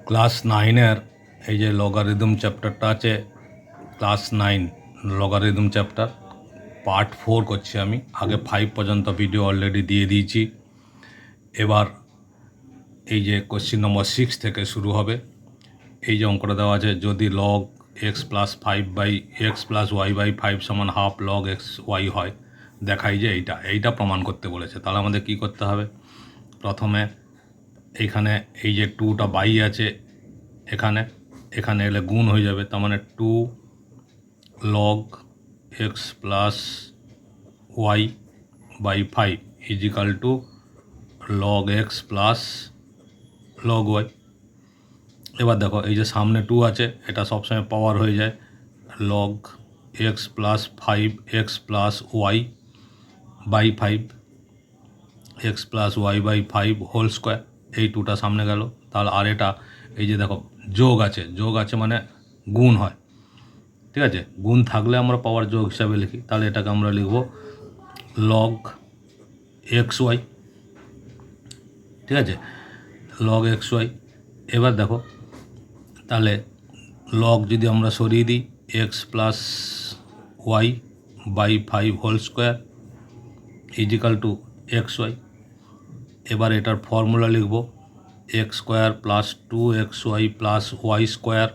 Class নাইনের এই যে লগারিদম চ্যাপ্টারটা আছে, ক্লাস 9 লগারিদম চ্যাপ্টার পার্ট 4 করছি আমি। আগে 5 পর্যন্ত ভিডিও অলরেডি দিয়ে দিয়েছি। এবার এই যে কোশ্চিন নম্বর 6 থেকে শুরু হবে। এই যে অঙ্কটা দেওয়া আছে, যদি log x plus 5 by x plus y by 5 সমান হাফ লগ এক্স ওয়াই হয়, দেখাই যে এইটা প্রমাণ করতে বলেছে। তাহলে আমাদের কি করতে হবে? প্রথমে এইখানে এই যে 2টা বাই আছে, এখানে এলে গুণ হয়ে যাবে, তার মানে 2 log x plus y by 5 equal to log x plus log y. এবার দেখো এই যে সামনে 2 আছে, এটা সবসময় পাওয়ার হয়ে যায়, log x plus 5 x plus y by 5 x plus y by 5 whole square. এই 2টা সামনে গেল। তাহলে আর এটা এই যে দেখো যোগ আছে মানে গুণ হয়, ঠিক আছে? গুণ থাকলে আমরা পাওয়ার যোগ হিসাবে লিখি। তাহলে এটাকে আমরা লিখব লগ এক্স ওয়াই, ঠিক আছে? Log x y. এবার দেখো তাহলে লগ যদি আমরা সরিয়ে দিই, x plus y by 5 whole square equal to x y. এবার এটার ফর্মুলা লিখব x square plus 2xy plus y square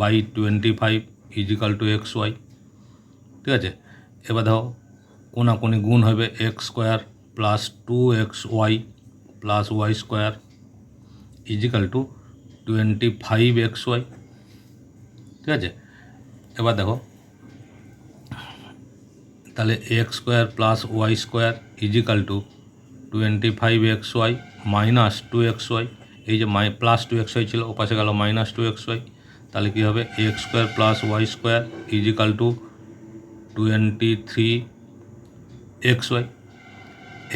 by 25 equal to x y, ঠিক আছে? এবার দেখো কোনাকুনি গুণ হবে, x square plus 2xy plus y square equal to 25xy, ঠিক আছে? এবার দেখো তাহলে x square plus y square equal to 25xy minus 2xy। এই যে প্লাস 2xy ছিল, ওপাশে গেল মাইনাস 2xy। তাহলে কী হবে? X square plus y square equal to 23xy।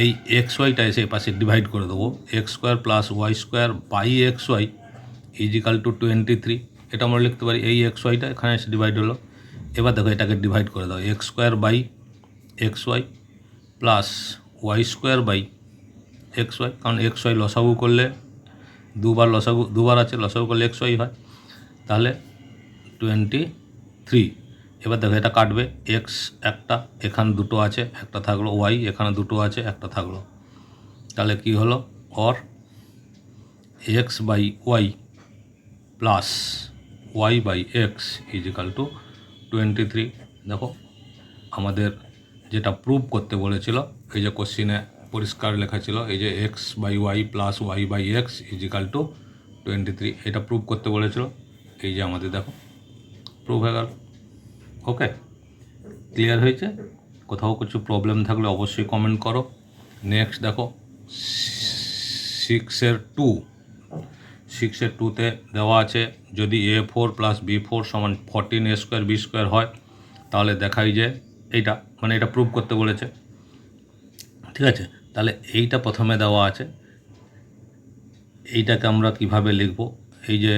এই এক্স ওয়াইটা এসে পাশে ডিভাইড করে দেবো, x square plus y square by x y equal to 23। এটা আমরা লিখতে পারি, এই এক্স ওয়াইটা এখানে এসে ডিভাইড হলো। এবার দেখো এটাকে ডিভাইড করে দাও, x square by x y plus y square by x y, কারণ এক্স ওয়াই লসাগু করলে দুবার আছে, লসাগু করলে এক্স ওয়াই হয়। তাহলে 23। এবার দেখো এটা কাটবে, এক্স একটা, এখানে দুটো আছে, একটা থাকলো, ওয়াই এখানে দুটো আছে, একটা থাকলো। তাহলে কি হলো? Or x by y plus y by x equal to 23। দেখো আমাদের যেটা প্রুভ করতে বলেছিল, এই যে কোশ্চিনে পরিষ্কার লেখা ছিল, এই যে x by y plus y by x equal to 23, এটা প্রুভ করতে বলেছিল। এই যে আমাদের দেখো প্রুভ হয়ে গেল। ওকে, ক্লিয়ার হয়েছে? কোথাও কিছু প্রবলেম থাকলে অবশ্যই কমেন্ট করো। নেক্সট দেখো 6-এর 2তে দেওয়া আছে, যদি A4 প্লাস B4 সমান 14 A স্কোয়ার B স্কোয়ার হয়, তাহলে দেখাই যে এইটা, মানে এটা প্রুভ করতে বলেছে, ঠিক আছে? তাহলে এইটা প্রথমে দেওয়া আছে, এইটাকে আমরা কিভাবে লিখব? এই যে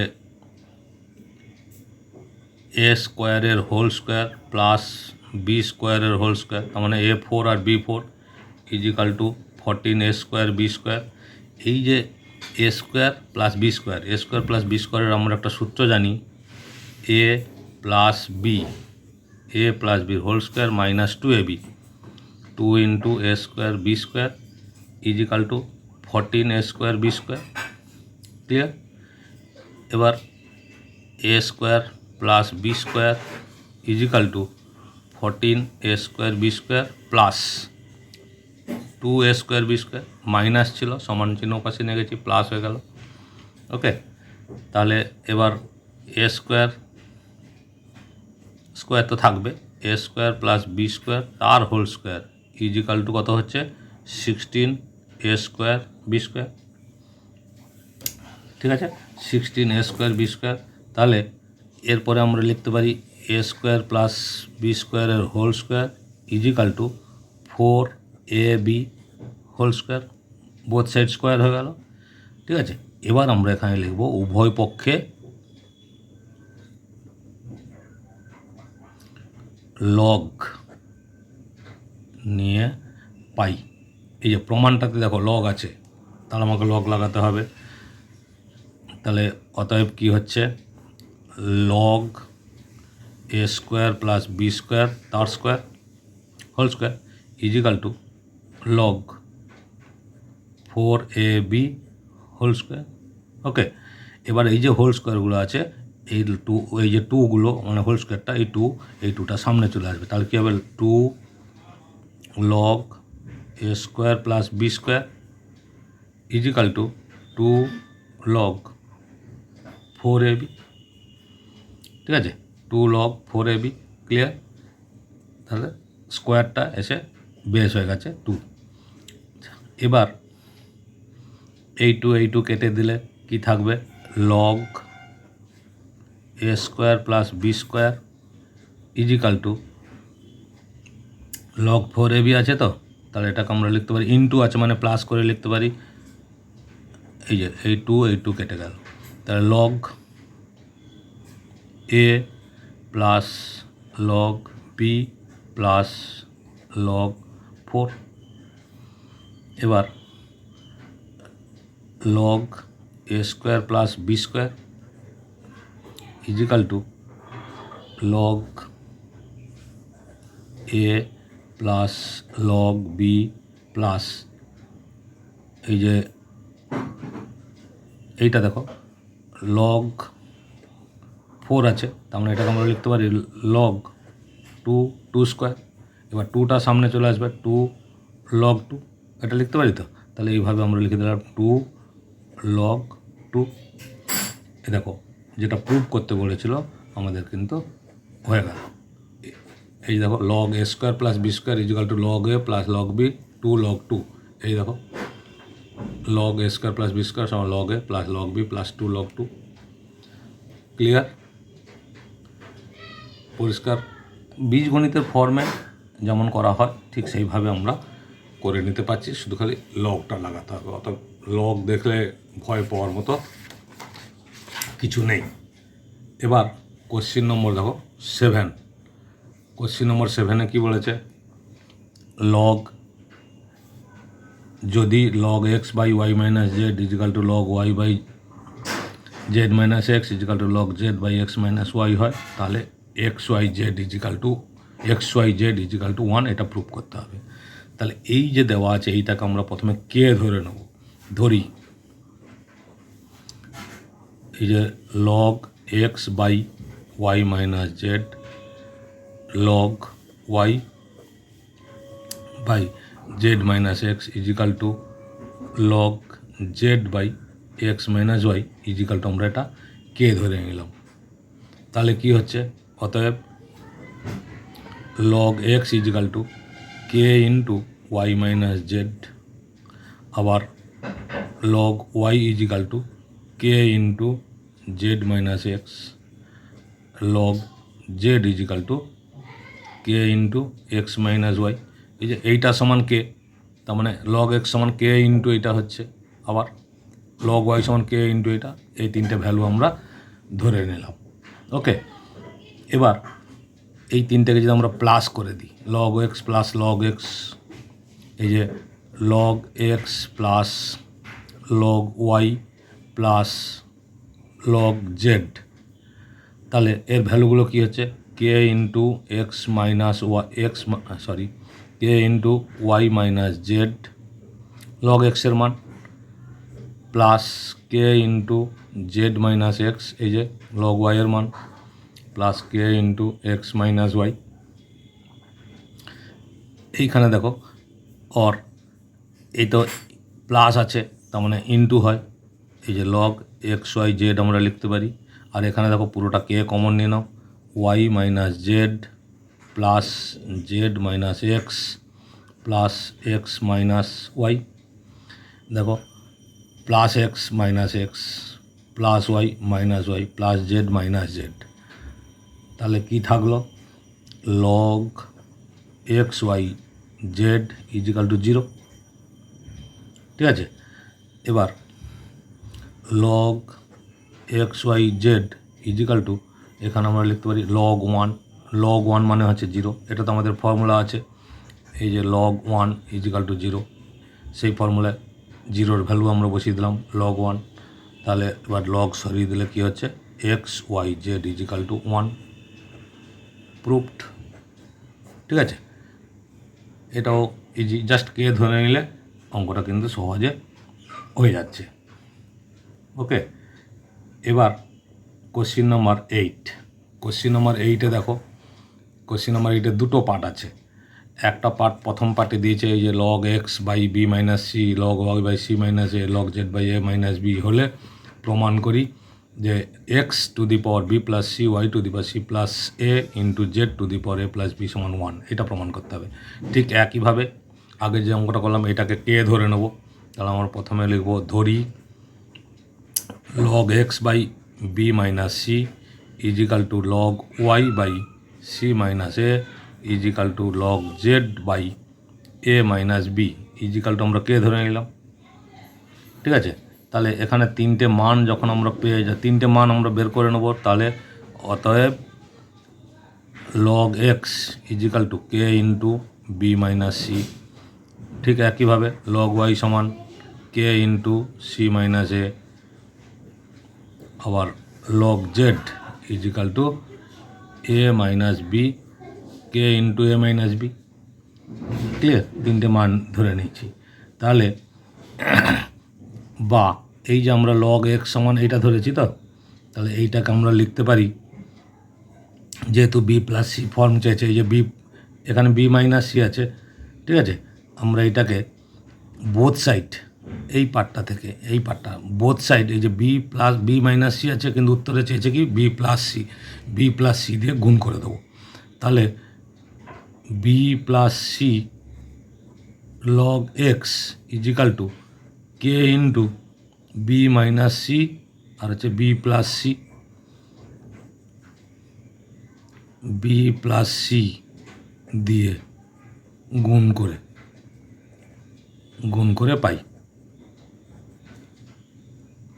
এ স্কোয়ারের হোল স্কোয়ার প্লাস বি স্কোয়ারের হোল স্কোয়ার, তার মানে A4 আর B4 equal to 14 A square B square. এই যে এ স্কোয়ার প্লাস বি স্কোয়ারের আমরা একটা সূত্র জানি, A plus B whole square minus 2ab, 2 into A square B square equal to 14 A square B square, clear? এবার A square plus B square equal to 14 A square B square plus 2 A square B square, minus ছিল, সমান চিহ্ন পাশে নিয়ে গেছি, plus হয়ে গেল। ওকে, তাহলে এবার এ স্কোয়ার তো থাকবে, এ স্কোয়ার প্লাস বি স্কোয়ার তার হোল স্কোয়ার ইজিক্যাল টু কত হচ্ছে? 16 A স্কোয়ার B স্কোয়ার, ঠিক আছে? 16 A স্কোয়ার B স্কোয়ার। তাহলে এরপরে আমরা লিখতে পারি এ স্কোয়ার প্লাস বি স্কোয়ারের whole square equal to 4ab whole square, both side square হয়ে গেল, ঠিক আছে? এবার আমরা এখানে লিখব উভয় পক্ষে লগ নিয়ে পাই। এই যে প্রমাণটাতে দেখো লগ আছে, তাহলে আমাকে লগ লাগাতে হবে। তাহলে অতএব কি হচ্ছে, log A square plus B square তার square whole square equal to log 4ab whole square. Okay, এবার এই যে হোল স্কোয়ারগুলো আছে, এই টু, এই যে টুগুলো মানে হোল স্কোয়ারটা, এই টুটা সামনে চলে আসবে। তাহলে কী হবে, 2 log A square plus B square equal to 2 log 4ab। ঠিক আছে, 2 লগ 4ab ক্লিয়ার। তাহলে স্কোয়ারটা এসে বেস হয়ে গেছে 2। এবার এই টু কেটে দিলে কি থাকবে, log A square plus B square equal to log 4ab আছে। তো তাহলে এটাকে আমরা লিখতে পারি, ইনটু আছে মানে প্লাস করে লিখতে পারি। এই যে এই টু কেটে গেল, তাহলে log A plus log B plus log 4। এবার log A square plus B square equal to log A plus log B plus, এই যে এইটা দেখো লগ 4 আছে, তার মানে এটাকে আমরা লিখতে পারি লগ 2 স্কোয়ার। এবার 2টা সামনে চলে আসবে, 2 লগ 2, এটা লিখতে পারি। তো তাহলে এইভাবে আমরা লিখে দিলাম 2 লগ 2। এ দেখো যেটা প্রুভ করতে বলেছিল আমাদের কিন্তু হয়ে গেল। এই দেখো log A square plus B square equal to log A plus log B 2 log 2। এই দেখো log A square plus B square সমান log A plus log B plus 2 log 2। Clear, পরিষ্কার। বীজগণিতের ফর্মে যেমন করা হয় ঠিক সেইভাবে আমরা করে নিতে পারছি, শুধু খালি লগটা লাগাতে হবে। অর্থাৎ লগ দেখলে ভয় পাওয়ার মতো কিছু নেই। এবার কোশ্চিন নম্বর দেখো 7। কোশ্চিন নম্বর 7-এ কী বলেছে, লগ, যদি log x by Y minus z equal to log Y by Z minus x equal to log Z by x minus y হয়, তাহলে x Y Z equal to 1 এটা prove করতে হবে। তাহলে এই যে দেওয়া আছে এইটাকে আমরা প্রথমে কে ধরে নেব, ধরি এই যে log x by Y minus Z log Y by Z minus x equal to log Z by x minus Y equal to আমরা এটা কে ধরে নিলাম। তাহলে কি হচ্ছে, অতএব log X equal to K into Y minus Z, আবার log Y equal to K into Z minus X, log Z equal to K into X minus Y. এই যে এইটা সমান কে, তার মানে লগ এক্স সমান কে ইন্টু এইটা হচ্ছে, আবার লগ ওয়াই সমান কে ইন্টু এটা, এই তিনটে ভ্যালু আমরা ধরে নিলাম। ওকে, এবার এই তিনটেকে যদি আমরা প্লাস করে দিই, log x plus log X, এই যে log x plus log Y plus log Z, তাহলে এর ভ্যালুগুলো কী হচ্ছে, K into X minus K into Y minus Z log এক্সের মান plus K into Z minus X, এই যে লগ ওয়াইয়ের মান plus K into X minus Y. এইখানে দেখো অর এই তো প্লাস আছে, তার মানে ইন্টু হয়, এই যে লগ এক্স ওয়াই জেড আমরা লিখতে পারি। আর এখানে দেখো পুরোটা কে কমন নিয়ে নাও, Y minus Z plus Z minus X plus X minus Y. দেখো plus X minus X plus Y minus Y plus Z minus Z, তাহলে কি থাকলো, log x Y Z equal to 0। ঠিক আছে, এবার log x Y Z equal to, এখানে আমরা লিখতে পারি লগ 1। লগ 1 মানে হচ্ছে 0, এটা তো আমাদের ফর্মুলা আছে, এই যে লগ 1 ইজিক্যাল টু 0, সেই ফর্মুলায় 0-র ভ্যালু আমরা বসিয়ে দিলাম লগ 1, তাহলে এবার লগ সরিয়ে দিলে কী হচ্ছে, x Y Z equal to 1, proved. ঠিক আছে, এটাও ইজি, জাস্ট কে ধরে নিলে অঙ্কটা কিন্তু সহজে হয়ে যাচ্ছে। ওকে, এবার কোশ্চিন নাম্বার 8। কোশ্চিন নাম্বার 8-এ দেখো, কোশ্চিন নাম্বার 8-এর দুটো পার্ট আছে। একটা পার্ট প্রথম পার্টে দিয়েছে এই যে log x by B minus C, log Y by C minus A, log Z by A minus b হলে প্রমাণ করি যে x to the power b plus C y to the power C plus A into Z to the power A plus b সমান 1, এটা প্রমাণ করতে হবে। ঠিক একইভাবে আগে যে অঙ্কটা করলাম এটাকে কে ধরে নেব। তাহলে আমরা প্রথমে লিখব ধরি log x by b minus c is equal to log y by c minus a is equal to log z by a minus b is equal to আমরা কে ধরে নিলাম। ঠিক আছে, তাহলে এখানে তিনটে মান যখন আমরা পেয়ে যাই, তিনটে মান আমরা বের করে নেব। তাহলে অতএব log x is equal to k into b minus c। ঠিক একইভাবে log y সমান k into c minus a, আবার log z is equal to a minus b k into A minus b. Clear, তিনটে মান ধরে নিচ্ছি। তাহলে বা এই যে আমরা log x সমান এইটা ধরেছি, তো তাহলে এইটাকে আমরা লিখতে পারি, যেহেতু বি প্লাস সি ফর্ম চেয়েছে, এই যে বি এখানে বি মাইনাস সি আছে। ঠিক আছে, আমরা এটাকে বোথ সাইড, এই পার্টটা থেকে এই পার্টটা বোথ সাইড, এই যে b plus b minus c আছে কিন্তু উত্তরে চেয়েছে কি বি প্লাস সি দিয়ে গুণ করে দেবো। তাহলে B plus C log X equal to K into B minus C আর হচ্ছে বি প্লাস সি দিয়ে গুণ করে পাই।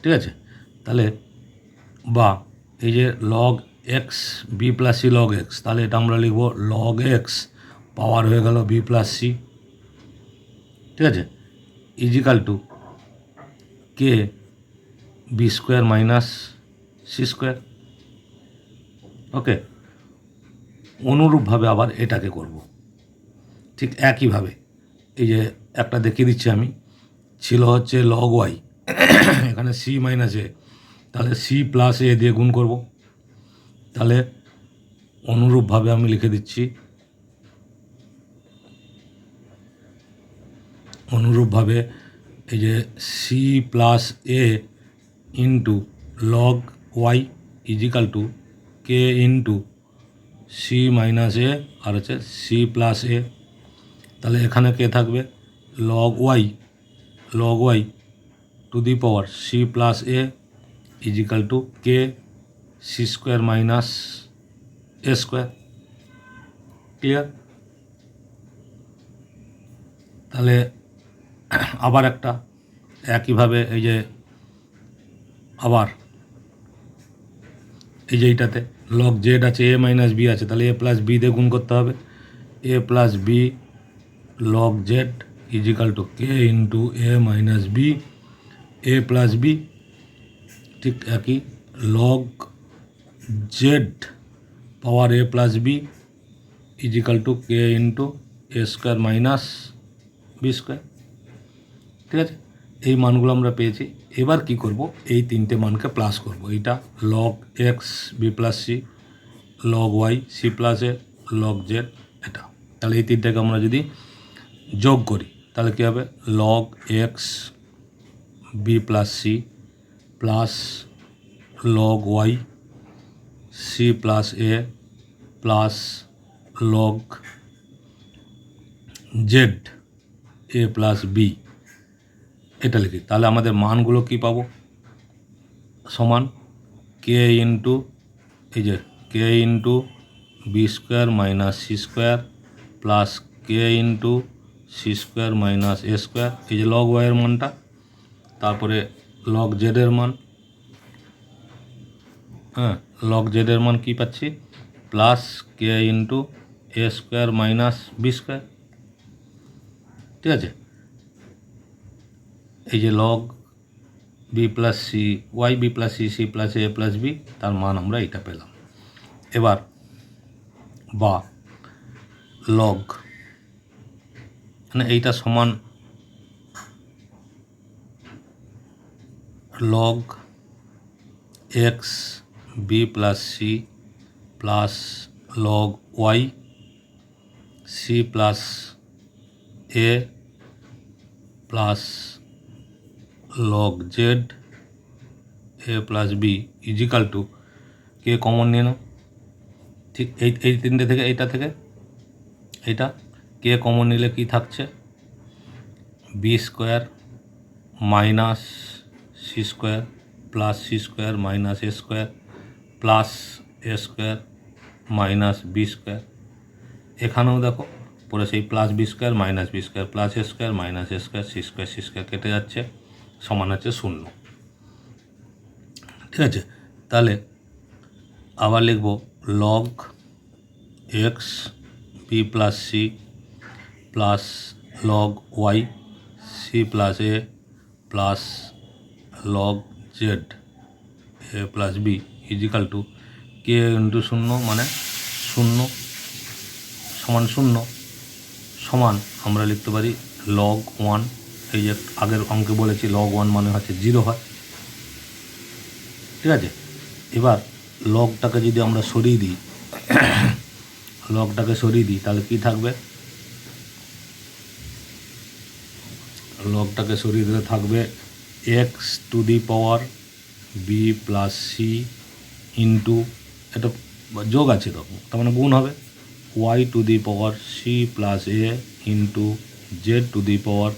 ঠিক আছে, তাহলে বা এই যে log x B plus C log x, তাহলে এটা আমরা লিখব লগ এক্স পাওয়ার হয়ে গেল বি প্লাস সি। ঠিক আছে, equal to K B square minus C square. Okay, অনুরূপভাবে আবার এটাকে করব ঠিক একইভাবে। এই যে একটা দেখিয়ে দিচ্ছি আমি, ছিল হচ্ছে লগ ওয়াই, এখানে সি মাইনাস এ, তাহলে সি প্লাস এ দিয়ে গুণ করব। তাহলে অনুরূপভাবে আমি লিখে দিচ্ছি, অনুরূপভাবে এই যে C plus A into log Y equal to K into C minus A আর হচ্ছে সি প্লাস এ। তাহলে এখানে কে থাকবে log Y to the power C plus A equal to K C square minus A square. Clear, তাহলে আবার একটা একইভাবে এই যে আবার এই যে এইটাতে লগ জেড আছে এ মাইনাস বি আছে, তাহলে এ প্লাস বি দিয়ে গুণ করতে হবে। A plus B log Z equal to K into A minus B A plus B. ঠিক একই log Z power A plus B equal to K into A square minus B square. ঠিক আছে, এই মানগুলো আমরা পেয়েছি। এবার কি করব, এই তিনটে মানকে প্লাস করব। এইটা log x B plus C, log Y C plus A, log Z এটা। তাহলে এই তিনটাকে আমরা যদি যোগ করি তাহলে কী হবে, log x B plus C plus log Y C plus A plus log Z A plus B, এটা লিখি। তাহলে আমাদের মানগুলো কি পাবো, সমান কে ইন্টু এই যে K into B square minus C square plus K into C square minus A square, এই যে লগ ওয়াইয়ের মানটা, তারপরে লগ জেডের মান, হ্যাঁ লগ জেডের মান কী পাচ্ছি, plus K into A square minus B square. ঠিক আছে, এই যে log B plus C Y B plus C C plus A plus B, তার মান আমরা এটা পেলাম। এবার বা লগ, মানে এইটা সমান log x B plus C plus log Y C plus A plus log Z A plus B equal to, K common নিয়ে নাও, ঠিক এই তিনটে থেকে এইটা থেকে এইটা কে কমন নিলে কি থাকছে, B square minus C square plus C square minus A square plus A square minus B square. এখানেও দেখো পুরো সেই plus B square minus B square plus A square minus A square C square কেটে যাচ্ছে, সমান আছে 0। ঠিক আছে, তাহলে আবার লিখব log x B plus C plus log Y C plus A plus log Z A plus B equal to K into 0 মানে 0 সমান 0 সমান আমরা লিখতে পারি লগ 1, এই যে আগের অঙ্কে বলেছি লগ 1 মানে হচ্ছে 0 হয়। ঠিক আছে, এবার লগটাকে যদি আমরা সরিয়ে দিই লগটাকে সরিয়ে দিই তাহলে কি থাকবে, লগটাকে সরিয়ে দিলে থাকবে x to the power b plus c into, এটা যোগ আছে তখন তার মানে গুণ হবে, y to the power C plus A into Z to the power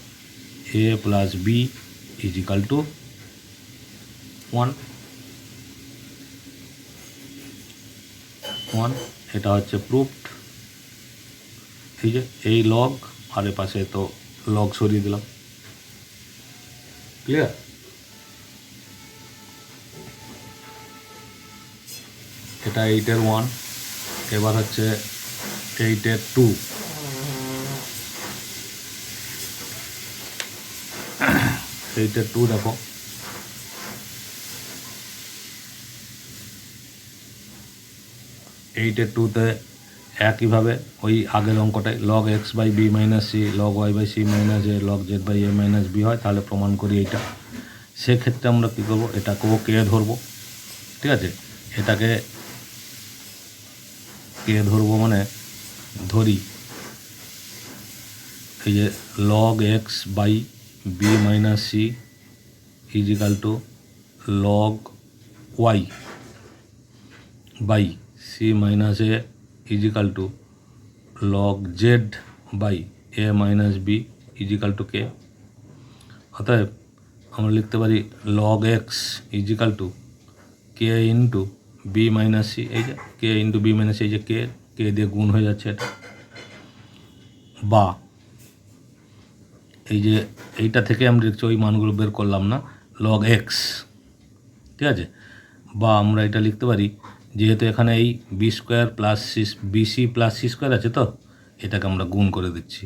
A plus B equal to 1। এটা হচ্ছে প্রুফড। ঠিক আছে, এই লগ আর এ পাশে তো লগ সরিয়ে দিলাম। ক্লিয়ার? এটা 8-এর 1, এবার হচ্ছে 8-এর 2। 8-এর 2 দেখো, এইটের 2তে একইভাবে ওই আগের অঙ্কটাই log x by B minus C log Y by C minus A log Z by A minus B হয়, তাহলে প্রমাণ করি এইটা। সেক্ষেত্রে আমরা কী করবো, এটাকেও কে ধরবো। ঠিক আছে, এটাকে কে ধরবো মানে ধরি এই যে log x by B minus C equal to log Y by C minus A equal to log Z by A minus B equal to K. অতএব আমরা লিখতে পারি log X equal to K into B minus C, এই যে K into B minus এই যে কে দিয়ে গুণ হয়ে যাচ্ছে এটা, বা এই যে এইটা থেকে আমরা দেখছি ওই মানগুলো বের করলাম না, লগ এক্স। ঠিক আছে, বা আমরা এটা লিখতে পারি যেহেতু এখানে এই B square plus C BC plus C square আছে, তো এটাকে আমরা গুণ করে দিচ্ছি,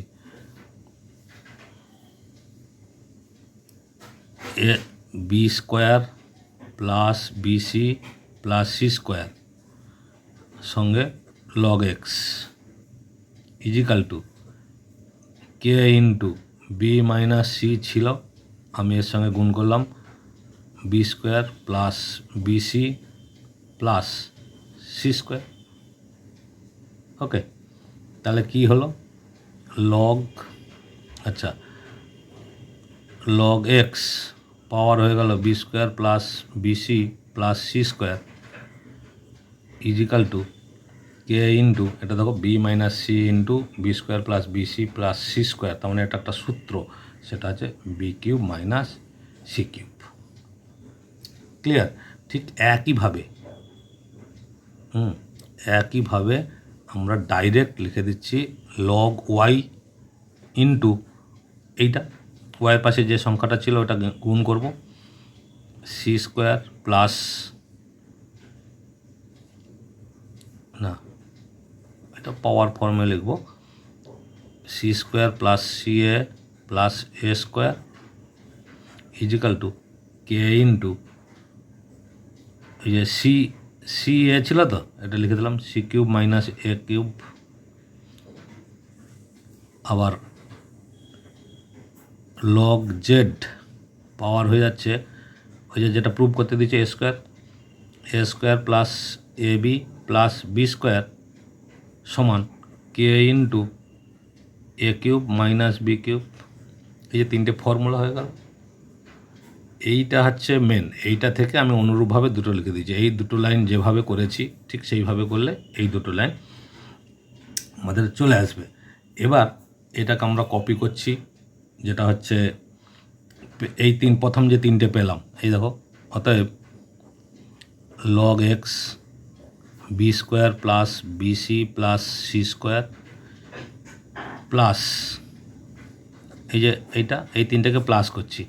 এ B square plus BC plus C square সঙ্গে log X equal to K into B minus C ছিল, আমি এর সঙ্গে গুণ করলাম B square plus BC plus C square. Okay, তাহলে কি হলো লগ, আচ্ছা লগ এক্স পাওয়ার হয়ে গেল B square plus BC plus C square equal to K into, এটা দেখো B minus C into B square plus BC plus C square, তার মানে এটা একটা সূত্র, সেটা আছে B cube minus C cube. Clear? ঠিক একইভাবে আমরা ডাইরেক্ট লিখে দিচ্ছি লগ ওয়াই ইন্টু এইটা ওয়াইয়ের পাশে যে সংখ্যাটা ছিল ওটা গুণ করব, সি স্কোয়ার প্লাস না এটা পাওয়ার ফর্মে লিখব C square plus C A plus A square equal to K into এই যে সি সি এ ছিল তো, এটা লিখে দিলাম C cube minus A cube, আবার লগ জেড পাওয়ার হয়ে যাচ্ছে ওই যে যেটা প্রুভ করতে দিচ্ছে এ square plus A B plus B square সমান কে into A cube minus B cube. এই যে তিনটে ফর্মুলা হয়ে গেল। এইটা হচ্ছে মেন, এইটা থেকে আমি অনুরূপভাবে দুটো লিখে দিয়েছি। এই দুটো লাইন যেভাবে করেছি ঠিক সেইভাবে করলে এই দুটো লাইন আমাদের চলে আসবে। এবার এটাকে আমরা কপি করছি, যেটা হচ্ছে এই প্রথম যে তিনটে পেলাম, এই দেখো, অতএব log x B square plus BC plus C square plus এই যে এইটা, এই তিনটাকে প্লাস করছি,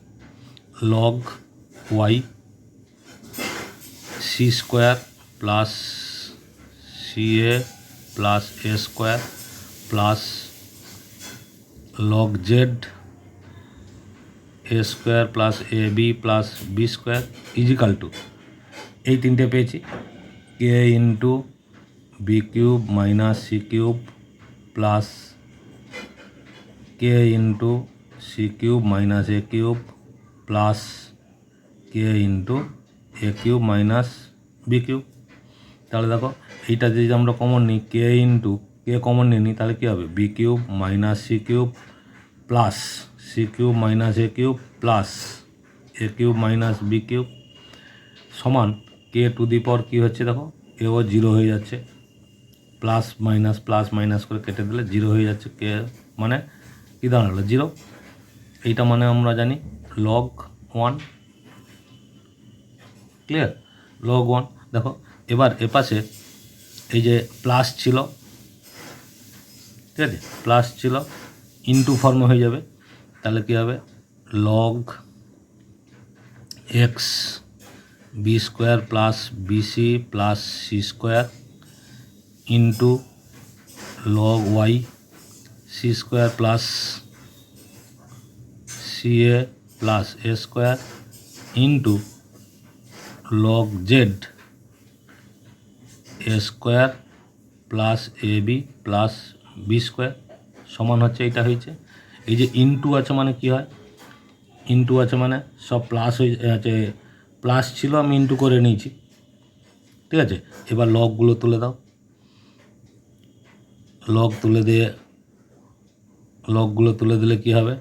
log Y C square plus C A plus A square plus log Z A square plus A B plus B square equal to এই তিনটে পেয়েছি, K into B cube minus C cube plus K into C cube minus A cube plus K into A cube minus B cube. তাহলে দেখো এইটা যদি আমরা common নিই, কে into k common নিয়ে নিই, তাহলে কী হবে, B cube minus C cube plus C cube minus A cube plus A cube minus B cube সমান কে টু দি পাওয়ার কী হচ্ছে দেখো, এও জিরো হয়ে যাচ্ছে, প্লাস মাইনাস করে কেটে দিলে জিরো হয়ে যাচ্ছে, কে মানে কী দাঁড়ালো জিরো। এইটা মানে আমরা জানি log one, clear, log one. দেখো এবার এপাশে এই যে প্লাস ছিল, ঠিক আছে, প্লাস ছিল ইনটু ফর্মে হয়ে যাবে, তাহলে কী হবে, log x B square plus BC plus C square into log Y C square plus C A plus A square into log Z A square plus A B plus B square সমান হচ্ছে, এইটা হয়েছে। এই যে into আছে মানে কি হয়, ইনটু আছে মানে সব প্লাস হয়ে আছে, প্লাস ছিল আমি ইনটু করে নিয়েছি, ঠিক আছে। এবার লগগুলো তুলে দাও, লগগুলো তুলে দিলে কি হবে,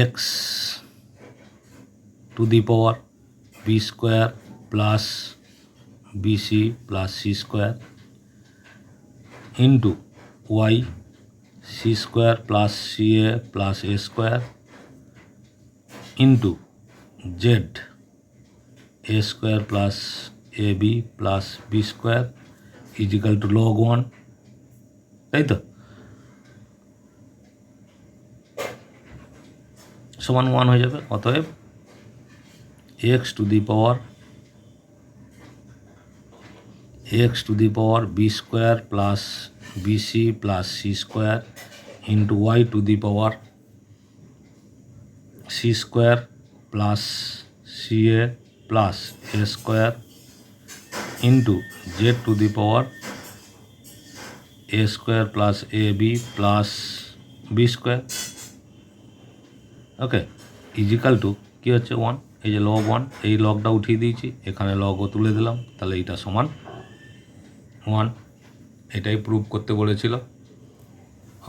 x to the power b square plus BC plus C square into y C square plus C A plus A square into z A square plus A B plus B square equal to log one, তাই তো, সমান one হয়ে যাবে। অতএব x to the power b square plus BC plus C square into y to the power c square plus C A plus A square into Z to the power A square plus A B plus B square, okay, equal to কী হচ্ছে one. এই যে log one, এই লগটা উঠিয়ে দিয়েছি, এখানে লগও তুলে দিলাম, তাহলে এইটা সমান ওয়ান। এটাই প্রুভ করতে বলেছিল,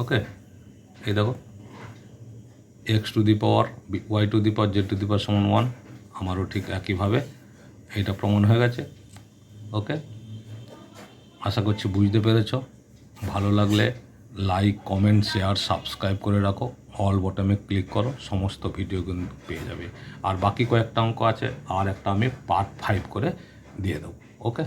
ওকে। এই দেখো X to the power Y to the power Z to the power সমান ওয়ান, আমারও ঠিক একইভাবে এটা প্রমাণ হয়ে গেছে, ওকে। আশা করছি বুঝতে পেরেছ। ভালো লাগলে লাইক, কমেন্ট, শেয়ার, সাবস্ক্রাইব করে রাখো, অল বটমে ক্লিক করো, সমস্ত ভিডিও কিন্তু পেয়ে যাবে। আর বাকি কয়েকটা অঙ্ক আছে, আর একটা আমি পার্ট 5 করে দিয়ে দেবো, ওকে।